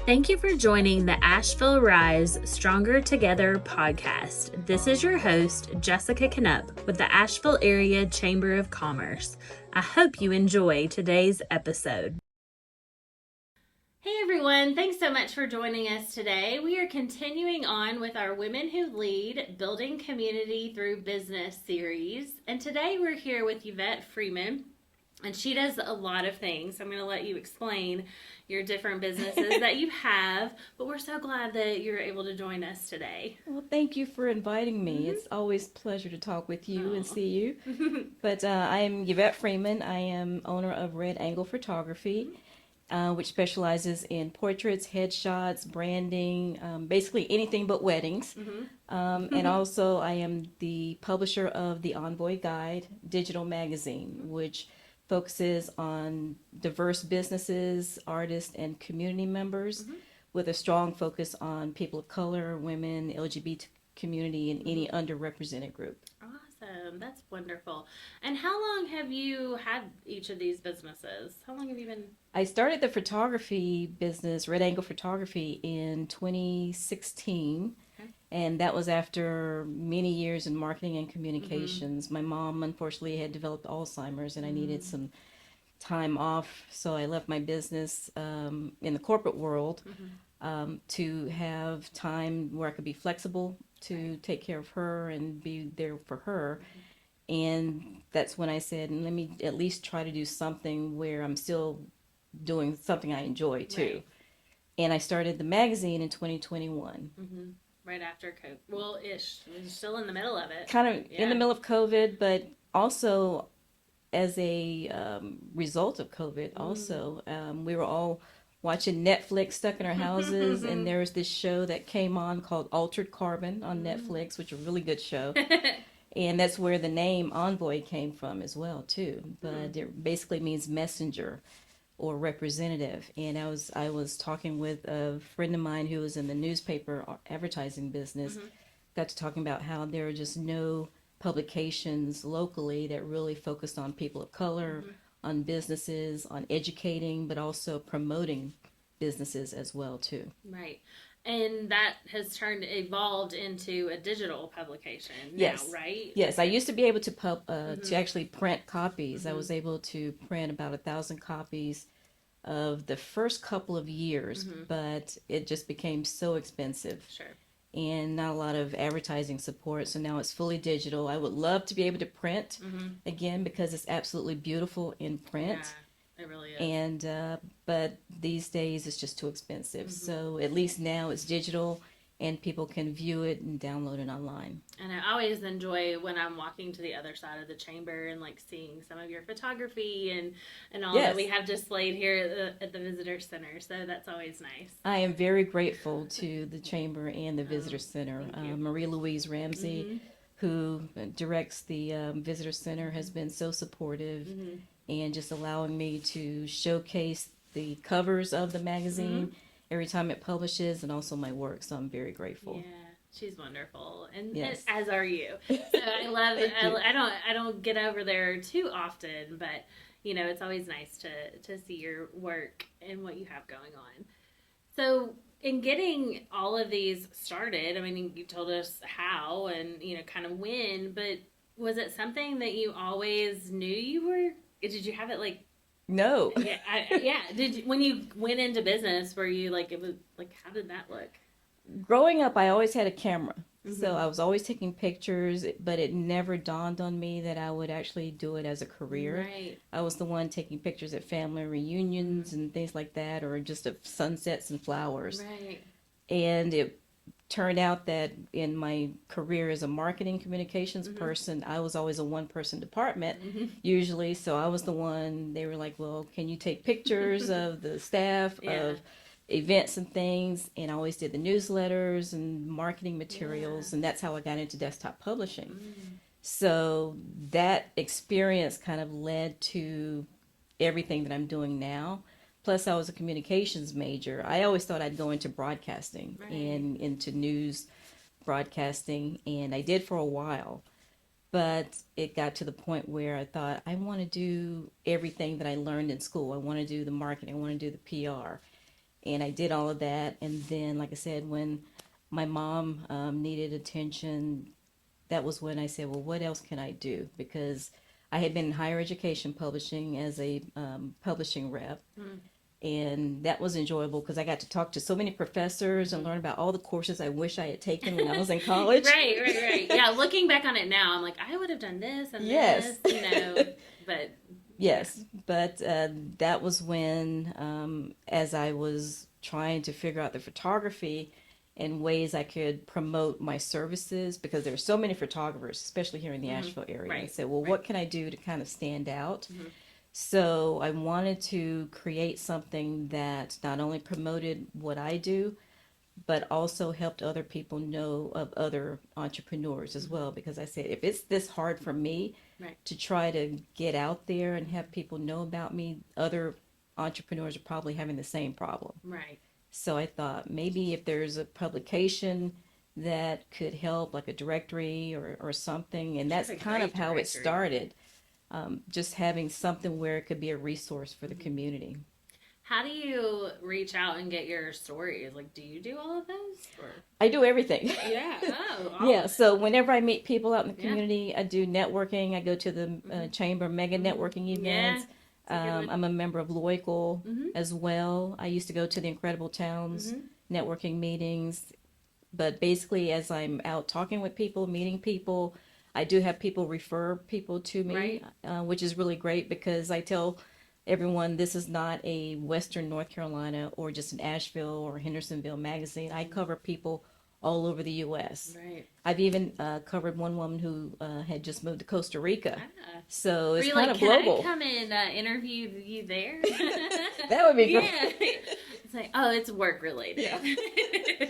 Thank you for joining the Asheville Rise Stronger Together podcast. This is your host, Jessica Knupp with the Asheville Area Chamber of Commerce. I hope you enjoy today's episode. Hey everyone, thanks so much for joining us today. We are continuing on with our Women Who Lead Building Community Through Business series. And today we're here with Yvette Freeman. And she does a lot of things. I'm going to let you explain your different businesses that you have. But we're so glad that you're able to join us today. Well, thank you for inviting me. It's always a pleasure to talk with you and see you. But I am Yvette Freeman. I am owner of Red Angle Photography, which specializes in portraits, headshots, branding, basically anything but weddings. And also I am the publisher of the Envoy Guide digital magazine, which focuses on diverse businesses, artists, and community members with a strong focus on people of color, women, LGBT community, and any underrepresented group. Awesome. That's wonderful. And how long have you had each of these businesses? How long have you been? I started the photography business, Red Angle Photography, in 2016. And that was after many years in marketing and communications. My mom, unfortunately, had developed Alzheimer's, and I needed some time off. So I left my business in the corporate world to have time where I could be flexible to take care of her and be there for her. And that's when I said, let me at least try to do something where I'm still doing something I enjoy too. Right. And I started the magazine in 2021. Right after COVID. Well, ish. We're still in the middle of it. Kind of in the middle of COVID, but also as a result of COVID, also, we were all watching Netflix stuck in our houses, and there was this show that came on called Altered Carbon on Netflix, which is a really good show. And that's where the name Envoy came from as well, too. But it basically means messenger or representative. And I was talking with a friend of mine who was in the newspaper advertising business, got to talking about how there are just no publications locally that really focused on people of color, on businesses, on educating, but also promoting businesses as well too. Right. And that has evolved into a digital publication Yes. now, right? Yes, I used to be able to to actually print copies. I was able to print about 1,000 copies of the first couple of years, but it just became so expensive. Sure. And not a lot of advertising support, so now it's fully digital. I would love to be able to print again because it's absolutely beautiful in print. Yeah, it really is. And but these days it's just too expensive. So at least now it's digital and people can view it and download it online. And I always enjoy when I'm walking to the other side of the chamber and like seeing some of your photography and all that we have displayed here at the visitor center. So that's always nice. I am very grateful to the chamber and the visitor center. Marie Louise Ramsey, who directs the visitor center, has been so supportive and just allowing me to showcase the covers of the magazine every time it publishes, and also my work. So I'm very grateful. Yeah, she's wonderful, and Yes. as are you. So I love it. I don't get over there too often, but you know it's always nice to see your work and what you have going on. So in getting all of these started, I mean, you told us how and you know kind of when, but was it something that you always knew you were? Did you have it like? No. Yeah. Did you, when you went into business, were you like it was like how did that look? Growing up, I always had a camera. So I was always taking pictures, but it never dawned on me that I would actually do it as a career. Right. I was the one taking pictures at family reunions and things like that, or just of sunsets and flowers. Right. And it turned out that in my career as a marketing communications person, I was always a one-person department usually. So I was the one, they were like, well, can you take pictures of the staff, of events and things? And I always did the newsletters and marketing materials, and that's how I got into desktop publishing. So that experience kind of led to everything that I'm doing now. Plus, I was a communications major. I always thought I'd go into broadcasting and into news broadcasting, and I did for a while. But it got to the point where I thought, I want to do everything that I learned in school. I want to do the marketing. I want to do the PR. And I did all of that. And then, like I said, when my mom needed attention, that was when I said, well, what else can I do? Because I had been in higher education publishing as a publishing rep. And that was enjoyable because I got to talk to so many professors and learn about all the courses I wish I had taken when I was in college. Right. Yeah, looking back on it now, I'm like, I would have done this and Yes. this, but... Yes, but that was when, as I was trying to figure out the photography and ways I could promote my services, because there are so many photographers, especially here in the Asheville area. I said, well, what can I do to kind of stand out? So I wanted to create something that not only promoted what I do, but also helped other people know of other entrepreneurs as well. Because I said, if it's this hard for me to try to get out there and have people know about me, other entrepreneurs are probably having the same problem. Right. So I thought maybe if there's a publication that could help, like a directory or something, and that's kind of how it started. Just having something where it could be a resource for the community. How do you reach out and get your stories? Like, do you do all of those? Or? I do everything. Yeah. Yeah. So whenever I meet people out in the community, I do networking. I go to the chamber mega networking events. I'm a member of Loical as well. I used to go to the Incredible Towns networking meetings. But basically, as I'm out talking with people, meeting people, I do have people refer people to me, which is really great because I tell everyone this is not a Western North Carolina or just an Asheville or Hendersonville magazine. I cover people all over the U.S. Right. I've even covered one woman who had just moved to Costa Rica. So it's kind of global. Can I come and interview you there? That would be great. Yeah. It's like, oh, it's work related. Yeah.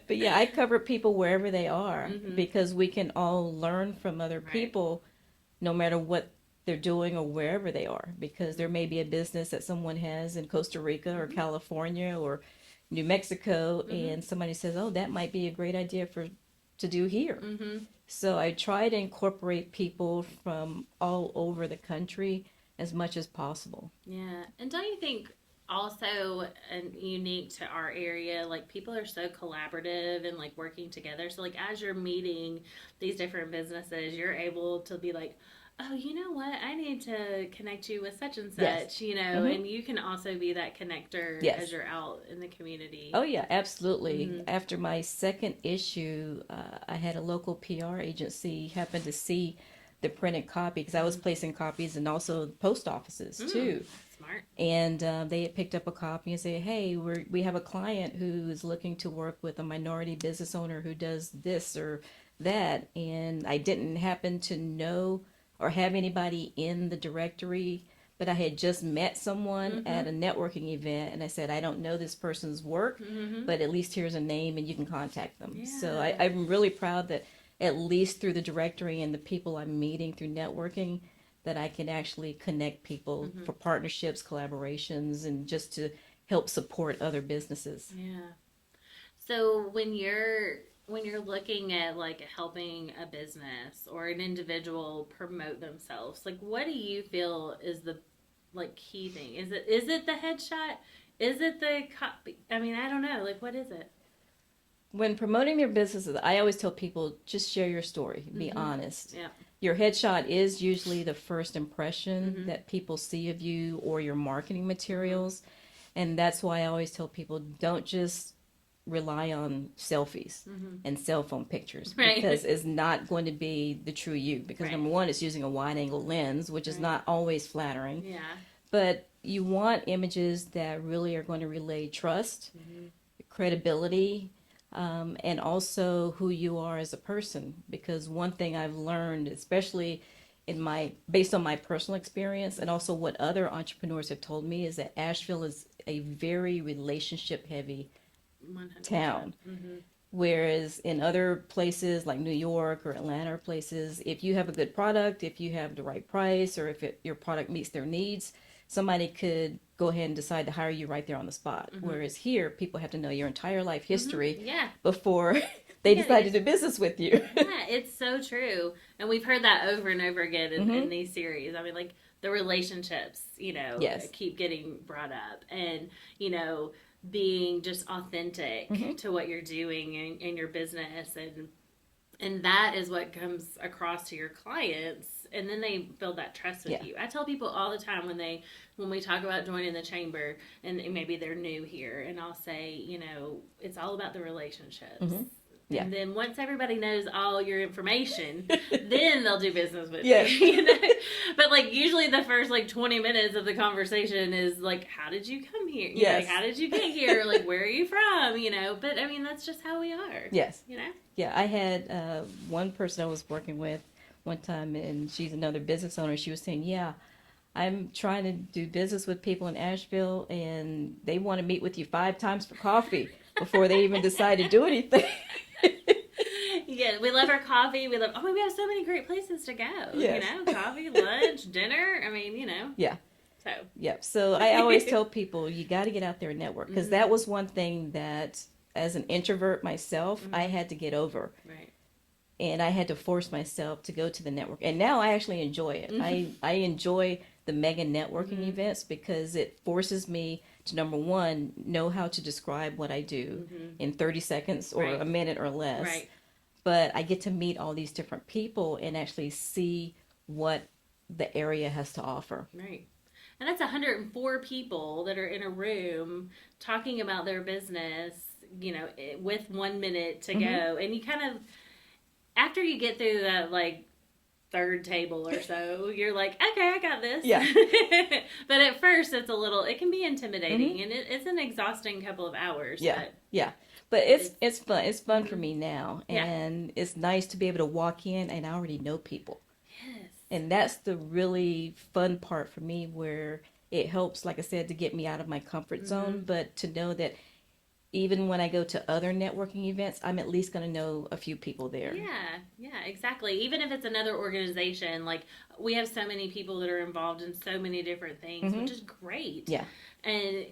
But yeah, I cover people wherever they are because we can all learn from other people no matter what they're doing or wherever they are, because there may be a business that someone has in Costa Rica or California or New Mexico and somebody says, oh, that might be a great idea to do here. So I try to incorporate people from all over the country as much as possible. Yeah. And don't you think also unique to our area, like people are so collaborative and like working together, so like as you're meeting these different businesses, you're able to be like, oh, you know what, I need to connect you with such and such, and you can also be that connector as you're out in the community. Oh yeah, absolutely. After my second issue, I had a local PR agency happen to see the printed copy, because I was placing copies and also post offices too. Smart. And they had picked up a copy and said, hey, we have a client who is looking to work with a minority business owner who does this or that. And I didn't happen to know or have anybody in the directory, but I had just met someone at a networking event, and I said, I don't know this person's work, but at least here's a name and you can contact them. Yeah. So I'm really proud that at least through the directory and the people I'm meeting through networking, that I can actually connect people for partnerships, collaborations, and just to help support other businesses. Yeah. So when you're looking at like helping a business or an individual promote themselves, like what do you feel is the like key thing? Is it the headshot? Is it the copy? I mean, I don't know. Like, what is it? When promoting their businesses, I always tell people, just share your story. Be honest. Yeah. Your headshot is usually the first impression that people see of you or your marketing materials. And that's why I always tell people, don't just rely on selfies and cell phone pictures, because it's not going to be the true you. Because number one, it's using a wide angle lens, which is not always flattering. Yeah. But you want images that really are going to relay trust, credibility, and also who you are as a person. Because one thing I've learned, especially based on my personal experience and also what other entrepreneurs have told me, is that Asheville is a very relationship heavy 100%. town. Whereas in other places like New York or Atlanta or places, if you have a good product, if you have the right price, or if your product meets their needs, somebody could go ahead and decide to hire you right there on the spot. Whereas here, people have to know your entire life history before they decide to do business with you. Yeah, it's so true. And we've heard that over and over again in these series. I mean, like the relationships, keep getting brought up. And, being just authentic to what you're doing in your business, and that is what comes across to your clients, and then they build that trust with you. I tell people all the time when we talk about joining the chamber, and maybe they're new here, and I'll say, you know, it's all about the relationships. Yeah. And then once everybody knows all your information, then they'll do business with you. You know? But like usually the first like 20 minutes of the conversation is like, how did you come here? You know, like, how did you get here? Like, where are you from? You know, but I mean, that's just how we are. Yes. You know? Yeah, I had one person I was working with one time, and she's another business owner. She was saying, yeah, I'm trying to do business with people in Asheville, and they want to meet with you 5 times for coffee before they even decide to do anything. Yeah, we love our coffee. We have so many great places to go. Yes. You know, coffee, lunch, dinner. I mean, you know. Yeah. So I always tell people, you got to get out there and network, because that was one thing that, as an introvert myself, I had to get over. Right. And I had to force myself to go to the network. And now I actually enjoy it. I enjoy the mega networking events, because it forces me to, number one, know how to describe what I do in 30 seconds or a minute or less. Right. But I get to meet all these different people and actually see what the area has to offer. Right. And that's 104 people that are in a room talking about their business, you know, with 1 minute to go. And you kind of, after you get through that, like, third table or so, you're like, okay, I got this. Yeah. But at first, it can be intimidating, and it's an exhausting couple of hours. Yeah. But it's fun. It's fun for me now, and it's nice to be able to walk in and I already know people. Yes. And that's the really fun part for me, where it helps, like I said, to get me out of my comfort zone, but to know that even when I go to other networking events, I'm at least going to know a few people there. Yeah, exactly. Even if it's another organization, like we have so many people that are involved in so many different things, which is great. Yeah. And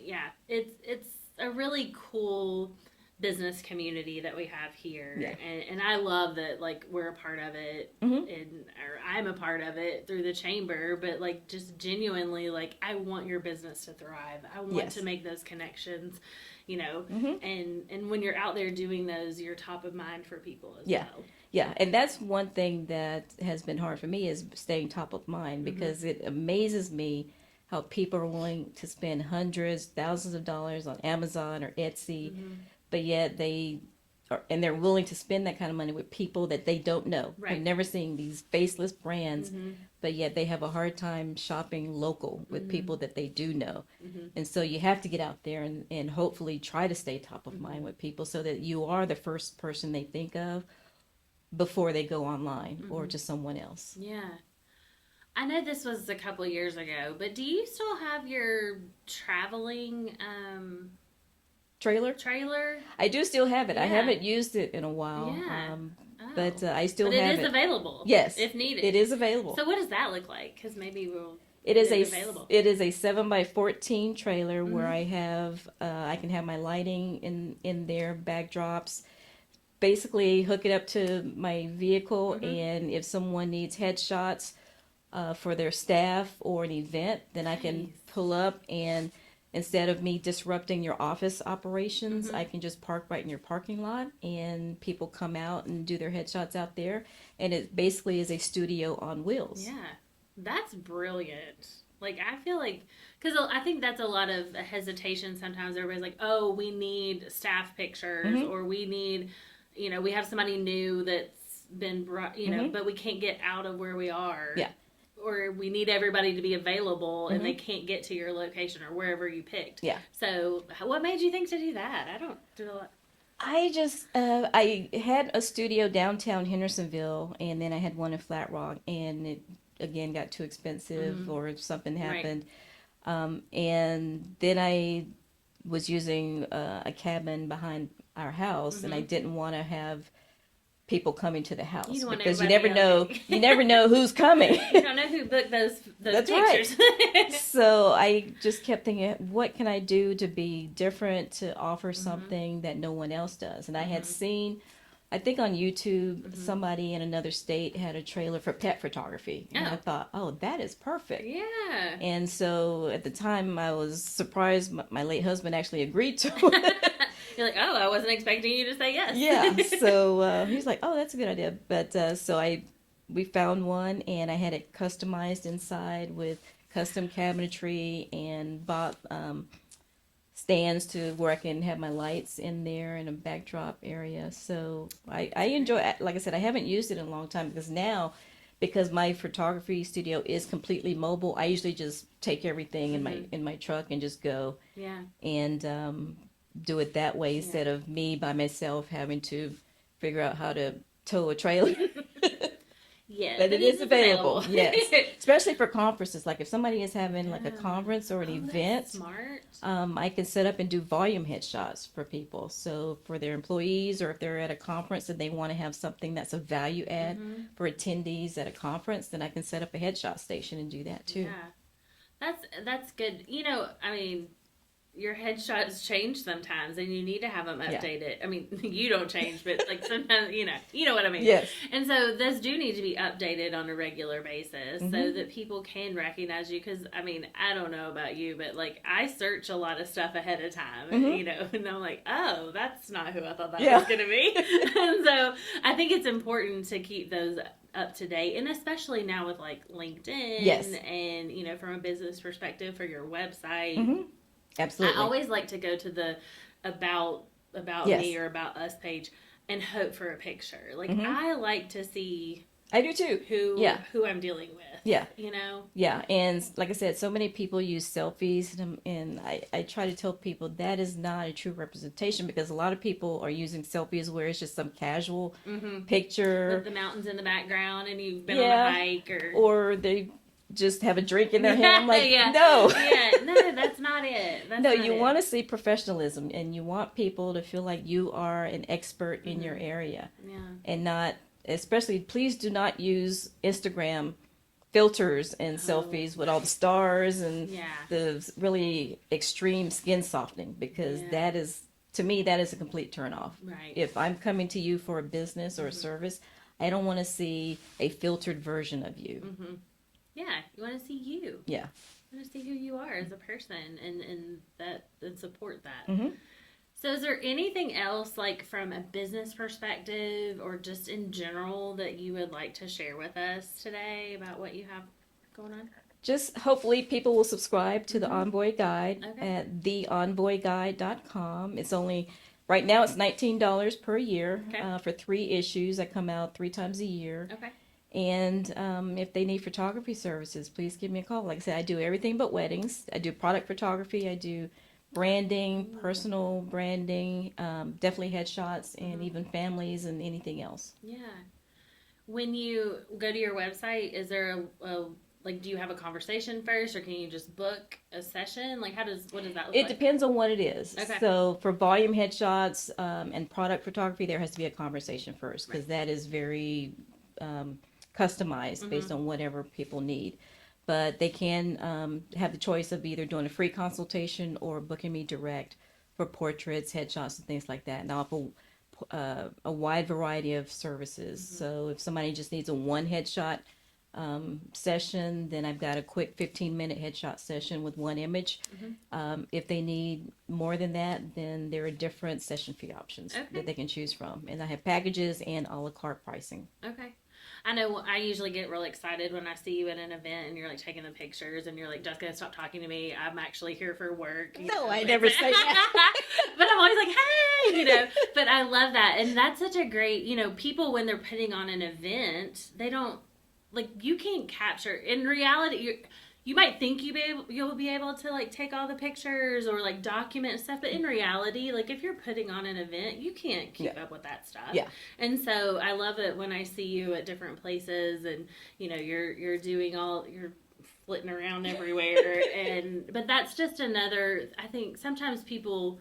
it's a really cool business community that we have here. Yeah. And I love that, like, we're a part of it, or I'm a part of it through the chamber, but like just genuinely, like, I want your business to thrive. I want to make those connections, you know, and when you're out there doing those, you're top of mind for people as well. Yeah, and that's one thing that has been hard for me, is staying top of mind, because it amazes me how people are willing to spend hundreds, thousands of dollars on Amazon or Etsy, but yet they're willing to spend that kind of money with people that they don't know. Right. I've never seen these faceless brands, but yet they have a hard time shopping local with people that they do know. And so you have to get out there and hopefully try to stay top of mind with people, so that you are the first person they think of before they go online or to someone else. Yeah. I know this was a couple of years ago, but do you still have your traveling trailer? I do still have it. Yeah. I haven't used it in a while. Yeah. But I still have it. But it is available. Yes. If needed. It is available. So what does that look like? Because maybe it is available. It is a 7x14 trailer where I have I can have my lighting in there, backdrops. Basically hook it up to my vehicle, and if someone needs headshots for their staff or an event, then I can pull up, and instead of me disrupting your office operations, I can just park right in your parking lot, and people come out and do their headshots out there, and it basically is a studio on wheels. Yeah, that's brilliant. Like, I feel like, because I think that's a lot of hesitation sometimes. Everybody's like, oh, we need staff pictures, or we need, you know, we have somebody new that's been brought, you know, but we can't get out of where we are. Yeah. Or we need everybody to be available, and they can't get to your location or wherever you picked. Yeah. So what made you think to do that? I don't do a lot. I just, I had a studio downtown Hendersonville, and then I had one in Flat Rock, and it, again, got too expensive or something happened. Right. And then I was using a cabin behind our house, and I didn't want to have people coming to the house, because you never know who's coming. You don't know who booked those That's pictures. Right. So I just kept thinking, what can I do to be different, to offer something that no one else does? And I had seen I think on YouTube, somebody in another state had a trailer for pet photography. And I thought, oh, that is perfect. Yeah. And so at the time, I was surprised my late husband actually agreed to it. You're like, oh, I wasn't expecting you to say yes. Yeah. So he's like, oh, that's a good idea. But we found one, and I had it customized inside with custom cabinetry and bought stands to where I can have my lights in there and a backdrop area. So I enjoy it. Like I said, I haven't used it in a long time because my photography studio is completely mobile. I usually just take everything in my truck and just go. Yeah. And do it that way instead of me by myself having to figure out how to tow a trailer. Yeah, but it is available. Yes, especially for conferences. Like if somebody is having like a conference or an event, smart. I can set up and do volume headshots for people. So for their employees, or if they're at a conference and they want to have something that's a value add for attendees at a conference, then I can set up a headshot station and do that too. Yeah, that's good. You know, I mean, your headshots change sometimes, and you need to have them updated. I mean, you don't change, but like sometimes, you know what I mean. Yes. And so those do need to be updated on a regular basis so that people can recognize you. Because I mean, I don't know about you, but like I search a lot of stuff ahead of time, you know, and I'm like, oh, that's not who I thought that was going to be. And so I think it's important to keep those up to date, and especially now with like LinkedIn and, you know, from a business perspective for your website. Absolutely. I always like to go to the about me or about us page and hope for a picture. Like I like to see. I do too. Who I'm dealing with. Yeah. You know. Yeah, and like I said, so many people use selfies, and I try to tell people that is not a true representation, because a lot of people are using selfies where it's just some casual picture with the mountains in the background, and you've been on a hike, or they just have a drink in their hand. I'm like, no. No, that's not it. You want to see professionalism, and you want people to feel like you are an expert in your area. Yeah. And not, especially, please do not use Instagram filters and selfies with all the stars and the really extreme skin softening, because that is, to me, that is a complete turnoff. Right. If I'm coming to you for a business or a service, I don't want to see a filtered version of you. Yeah, you want to see you. Yeah. You want to see who you are as a person, and support that. So is there anything else, like from a business perspective or just in general, that you would like to share with us today about what you have going on? Just hopefully people will subscribe to the Envoy Guide at theenvoyguide.com. It's only, right now it's $19 per year for 3 issues that come out 3 times a year. Okay. And if they need photography services, please give me a call. Like I said, I do everything but weddings. I do product photography. I do branding, personal branding, definitely headshots, and even families and anything else. Yeah. When you go to your website, is there like, do you have a conversation first, or can you just book a session? Like, what does that look like? It depends on what it is. Okay. So for volume headshots and product photography, there has to be a conversation first, because that is very customized based on whatever people need. But they can have the choice of either doing a free consultation or booking me direct for portraits, headshots, and things like that. And I offer a wide variety of services. So if somebody just needs a one headshot session, then I've got a quick 15-minute headshot session with one image. If they need more than that, then there are different session fee options that they can choose from. And I have packages and a la carte pricing. Okay. I know I usually get really excited when I see you at an event and you're like taking the pictures and you're like, Jessica, stop talking to me. I'm actually here for work. No, I never say that. But I'm always like, hey, you know, but I love that. And that's such a great, you know, people, when they're putting on an event, they don't, like, you can't capture, in reality, you might think you'll be able to like take all the pictures or like document and stuff, but in reality, like if you're putting on an event, you can't keep up with that stuff. Yeah. And so I love it when I see you at different places, and you know you're doing you're flitting around everywhere, but that's just another. I think sometimes people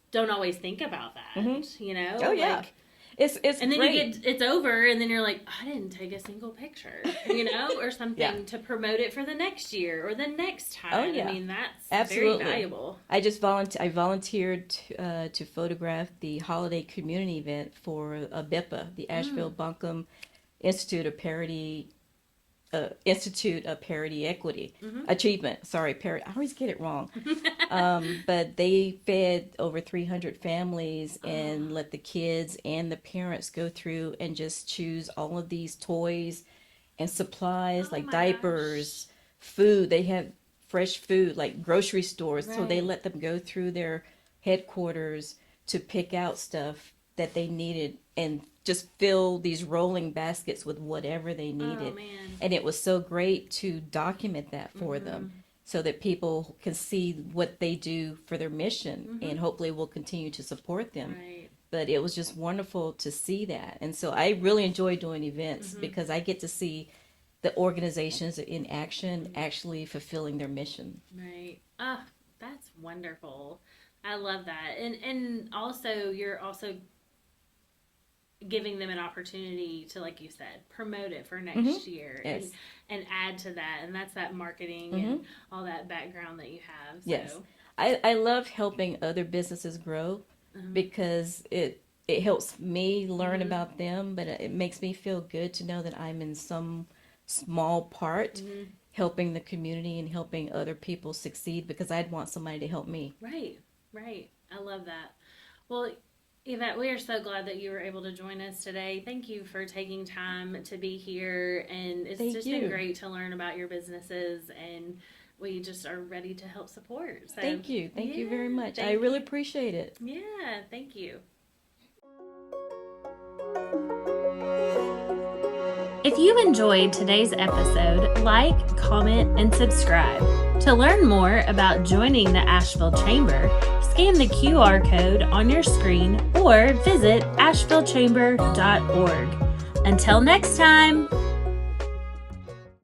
don't always think about that. You know. Oh yeah. Like, It's and then great. it's over, and then you're like, I didn't take a single picture, or something to promote it for the next year or the next time. Oh, yeah. I mean, that's Absolutely very valuable. I volunteered to photograph the holiday community event for BIPA, the Asheville Buncombe Institute of Parity Equity Achievement. Sorry, I always get it wrong. But they fed over 300 families and let the kids and the parents go through and just choose all of these toys and supplies like diapers, food. They have fresh food like grocery stores. So they let them go through their headquarters to pick out stuff that they needed and just fill these rolling baskets with whatever they needed. And it was so great to document that for them so that people can see what they do for their mission and hopefully will continue to support them. But it was just wonderful to see that. And so I really enjoy doing events because I get to see the organizations in action actually fulfilling their mission. Right. That's wonderful. I love that. And also you're also giving them an opportunity to, like you said, promote it for next year and add to that. And that's that marketing and all that background that you have. So. Yes. I love helping other businesses grow because it helps me learn about them, but it makes me feel good to know that I'm in some small part helping the community and helping other people succeed because I'd want somebody to help me. Right. I love that. Well, Yvette, we are so glad that you were able to join us today. Thank you for taking time to be here, and it's been great to learn about your businesses, and we just are ready to help support. So, thank you very much. I really appreciate it. Yeah, thank you. If you enjoyed today's episode, like, comment, and subscribe. To learn more about joining the Asheville Chamber, scan the QR code on your screen or visit ashevillechamber.org. Until next time!